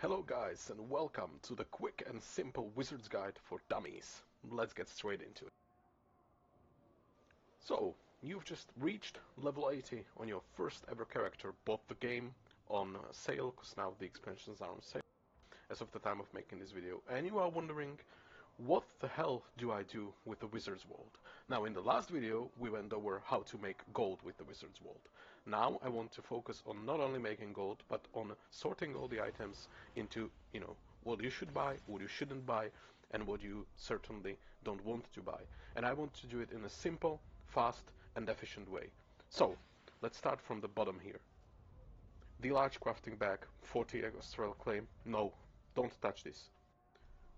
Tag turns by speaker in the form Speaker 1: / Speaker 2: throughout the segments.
Speaker 1: Hello guys and welcome to the quick and simple Wizard's Guide for Dummies. Let's get straight into it. So, you've just reached level 80 on your first ever character, bought the game on sale, because now the expansions are on sale as of the time of making this video, and you are wondering, what the hell do I do with the Wizard's World? Now, in the last video, we went over how to make gold with the Wizard's World. Now, I want to focus on not only making gold, but on sorting all the items into, what you should buy, what you shouldn't buy, and what you certainly don't want to buy. And I want to do it in a simple, fast, and efficient way. So, let's start from the bottom here. The large crafting bag, 40 astral claim. No, don't touch this.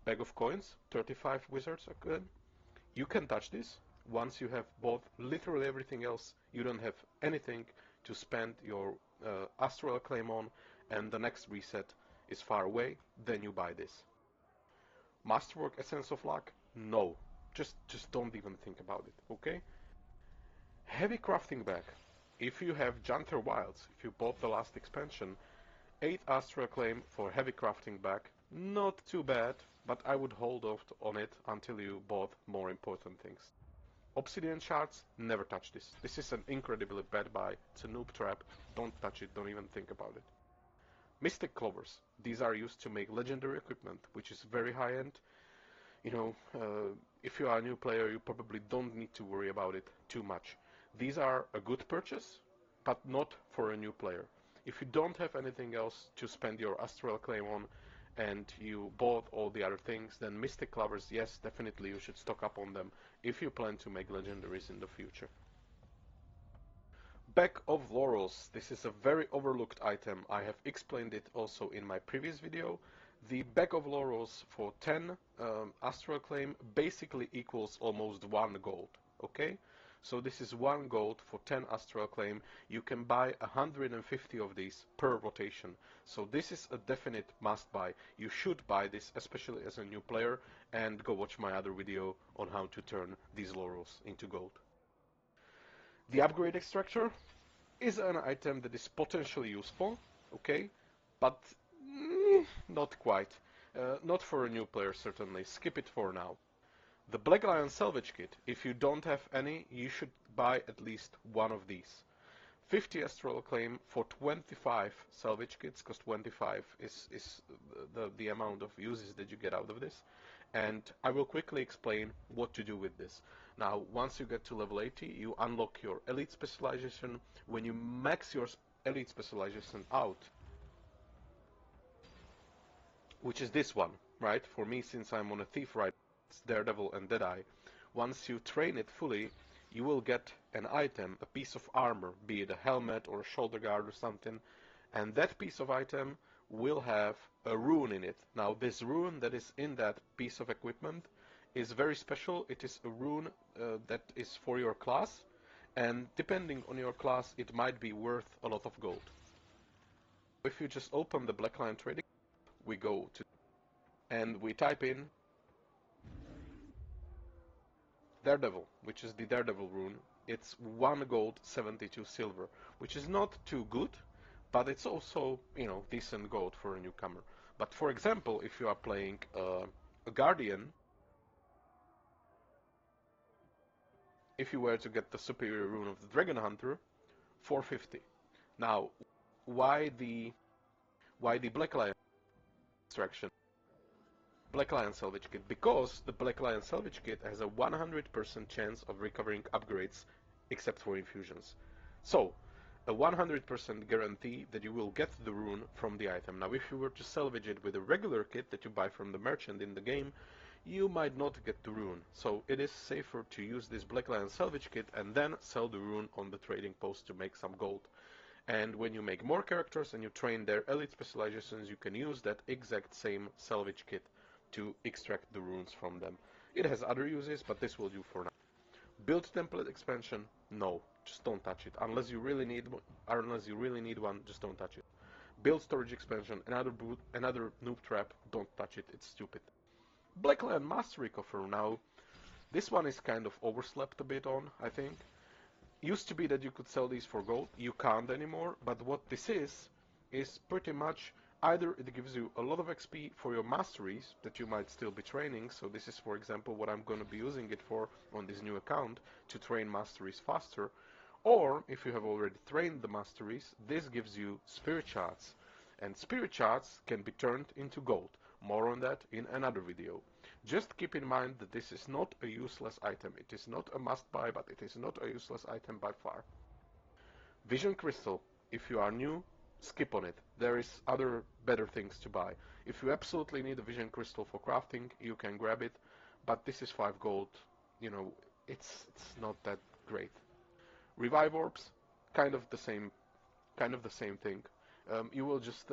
Speaker 1: Bag of coins, 35 wizards again. You can touch this. Once you have bought literally everything else, you don't have anything to spend your astral acclaim on, and the next reset is far away, then you buy this. Masterwork Essence of Luck? No. Just don't even think about it, okay? Heavy crafting bag. If you have Janter Wilds, if you bought the last expansion, 8 astral acclaim for heavy crafting bag. Not too bad, but I would hold off on it until you bought more important things. Obsidian shards, never touch this. This is an incredibly bad buy. It's a noob trap. Don't touch it, don't even think about it. Mystic clovers. These are used to make legendary equipment, which is very high end. If you are a new player, you probably don't need to worry about it too much. These are a good purchase, but not for a new player. If you don't have anything else to spend your astral claim on, and you bought all the other things, then Mystic Clovers, yes, definitely you should stock up on them if you plan to make legendaries in the future. Bag of Laurels. This is a very overlooked item. I have explained it also in my previous video. The Bag of Laurels for 10 astral claim basically equals almost 1 gold, okay? So this is 1 gold for 10 astral claim. You can buy 150 of these per rotation. So this is a definite must buy. You should buy this, especially as a new player, and go watch my other video on how to turn these laurels into gold. The upgrade extractor is an item that is potentially useful, okay, but not quite. Not for a new player, certainly. Skip it for now. The Black Lion Salvage Kit, if you don't have any, you should buy at least one of these. 50 Astral Acclaim for 25 salvage kits, because 25 is the amount of uses that you get out of this. And I will quickly explain what to do with this. Now, once you get to level 80, you unlock your Elite Specialization. When you max your Elite Specialization out, which is this one, right? For me, since I'm on a Thief right, it's Daredevil and Deadeye. Once you train it fully, you will get an item, a piece of armor, be it a helmet or a shoulder guard or something, and that piece of item will have a rune in it. Now, this rune that is in that piece of equipment is very special. It is a rune that is for your class, and depending on your class, it might be worth a lot of gold. If you just open the Black Lion Trading, we go to and we type in Daredevil, which is the Daredevil rune. It's 1 gold, 72 silver, which is not too good, but it's also, decent gold for a newcomer. But for example, if you are playing a Guardian, if you were to get the superior rune of the Dragon Hunter, 450. Now, why the Black Lion extraction? Black Lion Salvage Kit, because the Black Lion Salvage Kit has a 100% chance of recovering upgrades except for infusions. So, a 100% guarantee that you will get the rune from the item. Now, if you were to salvage it with a regular kit that you buy from the merchant in the game, you might not get the rune. So, it is safer to use this Black Lion Salvage Kit and then sell the rune on the trading post to make some gold. And when you make more characters and you train their elite specializations, you can use that exact same salvage kit to extract the runes from them. It has other uses, but this will do for now. Build template expansion, no, just don't touch it. Unless you really need one, just don't touch it. Build storage expansion, another noob trap, don't touch it, it's stupid. Black Lion Mastery Coffer, now, this one is kind of overslept a bit on, I think. Used to be that you could sell these for gold, you can't anymore, but what this is pretty much Either it gives you a lot of XP for your masteries that you might still be training, so this is for example what I'm going to be using it for on this new account, to train masteries faster, or if you have already trained the masteries, this gives you spirit shards, and spirit shards can be turned into gold. More on that in another video. Just keep in mind that this is not a useless item. It is not a must buy, but it is not a useless item by far. Vision Crystal, if you are new, skip on it. There is other better things to buy. If you absolutely need a Vision Crystal for crafting, you can grab it, but this is 5 gold. You know, it's not that great. Revive Orbs, kind of the same thing. You will just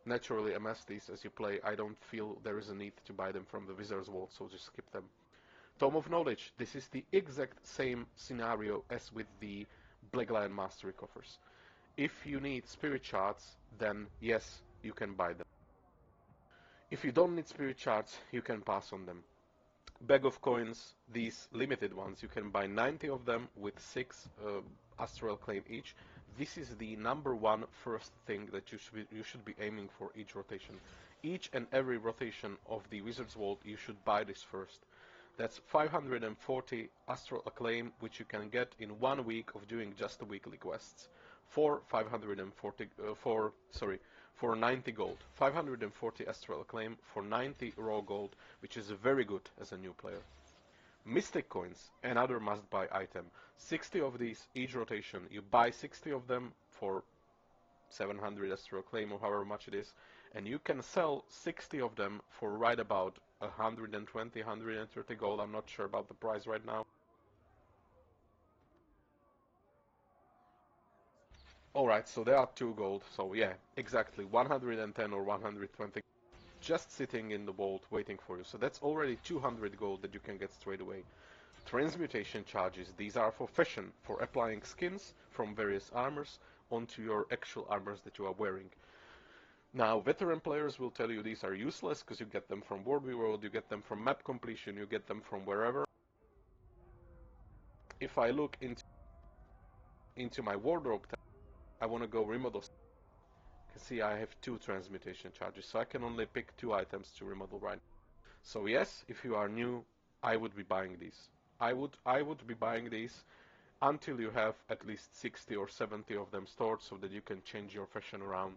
Speaker 1: naturally amass these as you play. I don't feel there is a need to buy them from the Wizard's Vault, so just skip them. Tome of Knowledge, this is the exact same scenario as with the Black Lion Mastery coffers. If you need spirit shards, then yes, you can buy them. If you don't need spirit shards, you can pass on them. Bag of coins, these limited ones, you can buy 90 of them with 6 Astral Claim each. This is the number one first thing that you should be aiming for each rotation. Each and every rotation of the Wizard's Vault, you should buy this first. That's 540 Astral Acclaim, which you can get in 1 week of doing just the weekly quests for 90 gold. 540 Astral Acclaim for 90 raw gold, which is very good as a new player. Mystic coins, another must-buy item. 60 of these each rotation. You buy 60 of them for 700 Astral Acclaim or however much it is, and you can sell 60 of them for right about 120, 130 gold. I'm not sure about the price right now. Alright, so there are 2 gold, so yeah, exactly, 110 or 120 just sitting in the vault waiting for you. So that's already 200 gold that you can get straight away. Transmutation charges, these are for fashion, for applying skins from various armors onto your actual armors that you are wearing. Now, veteran players will tell you these are useless because you get them from Warby World, you get them from map completion, you get them from wherever. If I look into my wardrobe tab, I want to go remodel. You can see I have 2 transmutation charges, so I can only pick 2 items to remodel right now. So yes, if you are new, I would be buying these. I would be buying these until you have at least 60 or 70 of them stored so that you can change your fashion around.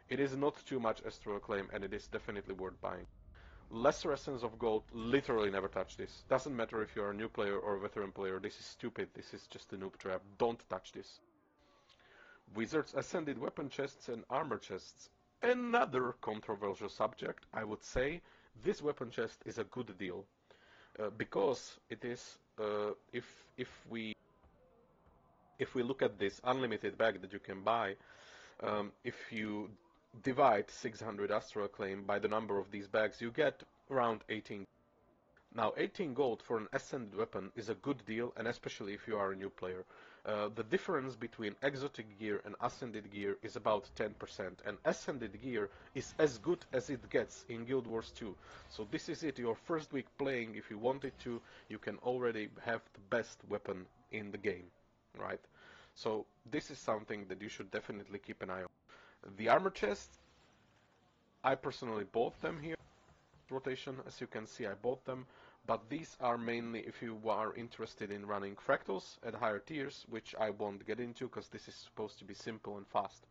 Speaker 1: It is not too much Astral Acclaim, and it is definitely worth buying. Lesser Essence of Gold, literally never touch this. Doesn't matter if you're a new player or a veteran player, this is stupid, this is just a noob trap, don't touch this. Wizards Ascended Weapon Chests and Armor Chests. Another controversial subject, I would say. This weapon chest is a good deal. Because it is, if we look at this unlimited bag that you can buy, if you divide 600 Astral Acclaim by the number of these bags, you get around 18. Now 18 gold for an Ascended weapon is a good deal, and especially if you are a new player. The difference between exotic gear and Ascended gear is about 10%, and Ascended gear is as good as it gets in Guild Wars 2. So this is it, your first week playing. If you wanted to, you can already have the best weapon in the game, right? So this is something that you should definitely keep an eye on. The armor chests, I personally bought them here. Rotation, as you can see, I bought them, but these are mainly if you are interested in running fractals at higher tiers, which I won't get into because this is supposed to be simple and fast.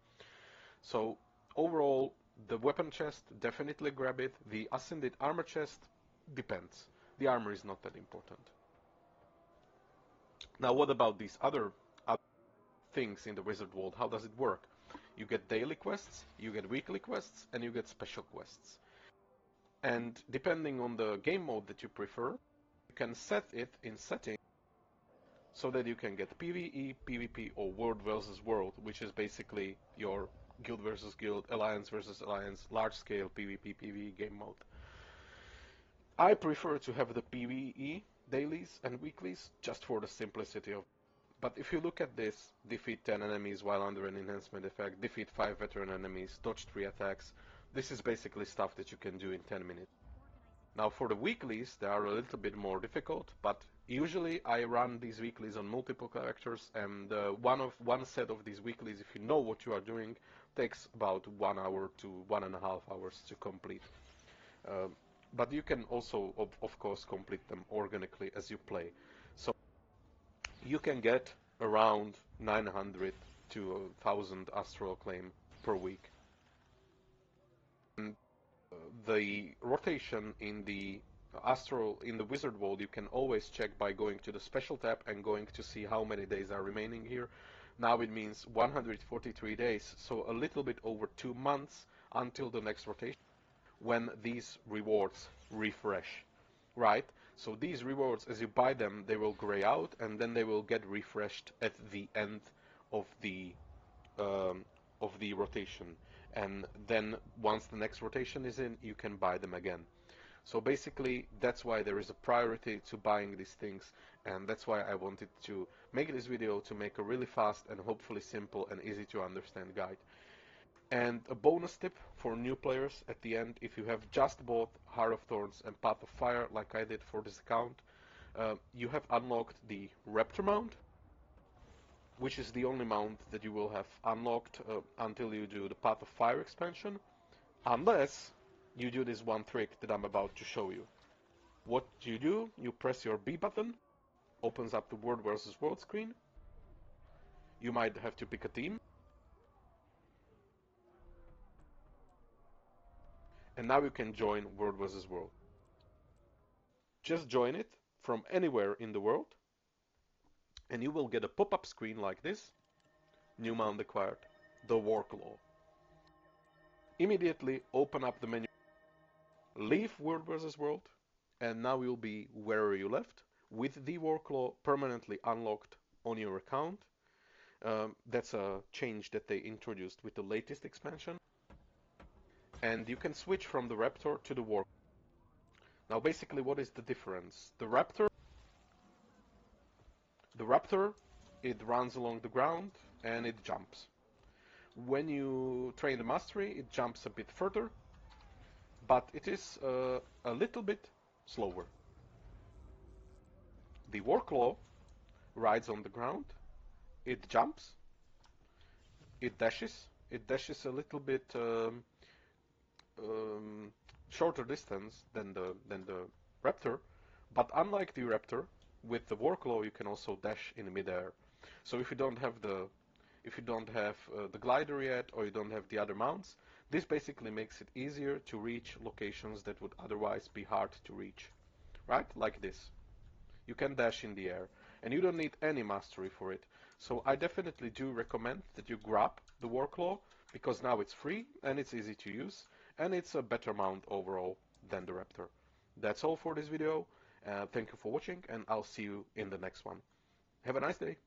Speaker 1: So overall, the weapon chest, definitely grab it. The Ascended armor chest, depends. The armor is not that important. Now what about these other things in the Wizard World? How does it work? You get daily quests, you get weekly quests, and you get special quests. And depending on the game mode that you prefer, you can set it in settings so that you can get PvE, PvP, or World versus World, which is basically your Guild versus Guild, Alliance versus Alliance, large-scale PvP, PvE game mode. I prefer to have the PvE dailies and weeklies just for the simplicity of. But if you look at this, defeat 10 enemies while under an enhancement effect, defeat 5 veteran enemies, dodge 3 attacks, this is basically stuff that you can do in 10 minutes. Now for the weeklies, they are a little bit more difficult, but usually I run these weeklies on multiple characters, and one set of these weeklies, if you know what you are doing, takes about 1 hour to 1.5 hours to complete. Uh, but you can also, of course, complete them organically as you play. So you can get around 900 to 1,000 astral acclaim per week. And the rotation in the wizard world you can always check by going to the special tab and going to see how many days are remaining here. Now it means 143 days, so a little bit over 2 months until the next rotation when these rewards refresh, right? So these rewards, as you buy them, they will gray out and then they will get refreshed at the end of the um, rotation. And then once the next rotation is in, you can buy them again. So basically, that's why there is a priority to buying these things, and that's why I wanted to make this video to make a really fast and hopefully simple and easy to understand guide. And a bonus tip for new players at the end: if you have just bought Heart of Thorns and Path of Fire, like I did for this account, you have unlocked the Raptor mount, which is the only mount that you will have unlocked until you do the Path of Fire expansion, unless you do this one trick that I'm about to show you. What you do, you press your B button, opens up the World vs. World screen. You might have to pick a team. And now you can join World vs. World. Just join it from anywhere in the world, and you will get a pop-up screen like this. New mount acquired, the Warclaw. Immediately open up the menu, leave World vs. World, and now you'll be wherever you left, with the Warclaw permanently unlocked on your account. That's a change that they introduced with the latest expansion. And you can switch from the Raptor to the Warclaw. Now basically, what is the difference? The Raptor, it runs along the ground and it jumps. When you train the mastery, it jumps a bit further, but it is a little bit slower. The Warclaw rides on the ground, it jumps, it dashes a little bit shorter distance than the Raptor, but unlike the Raptor, with the Warclaw you can also dash in midair. So if you don't have the glider yet, or you don't have the other mounts, this basically makes it easier to reach locations that would otherwise be hard to reach. Right? Like this. You can dash in the air, and you don't need any mastery for it. So I definitely do recommend that you grab the Warclaw, because now it's free and it's easy to use, and it's a better mount overall than the Raptor. That's all for this video. Thank you for watching, and I'll see you in the next one. Have a nice day.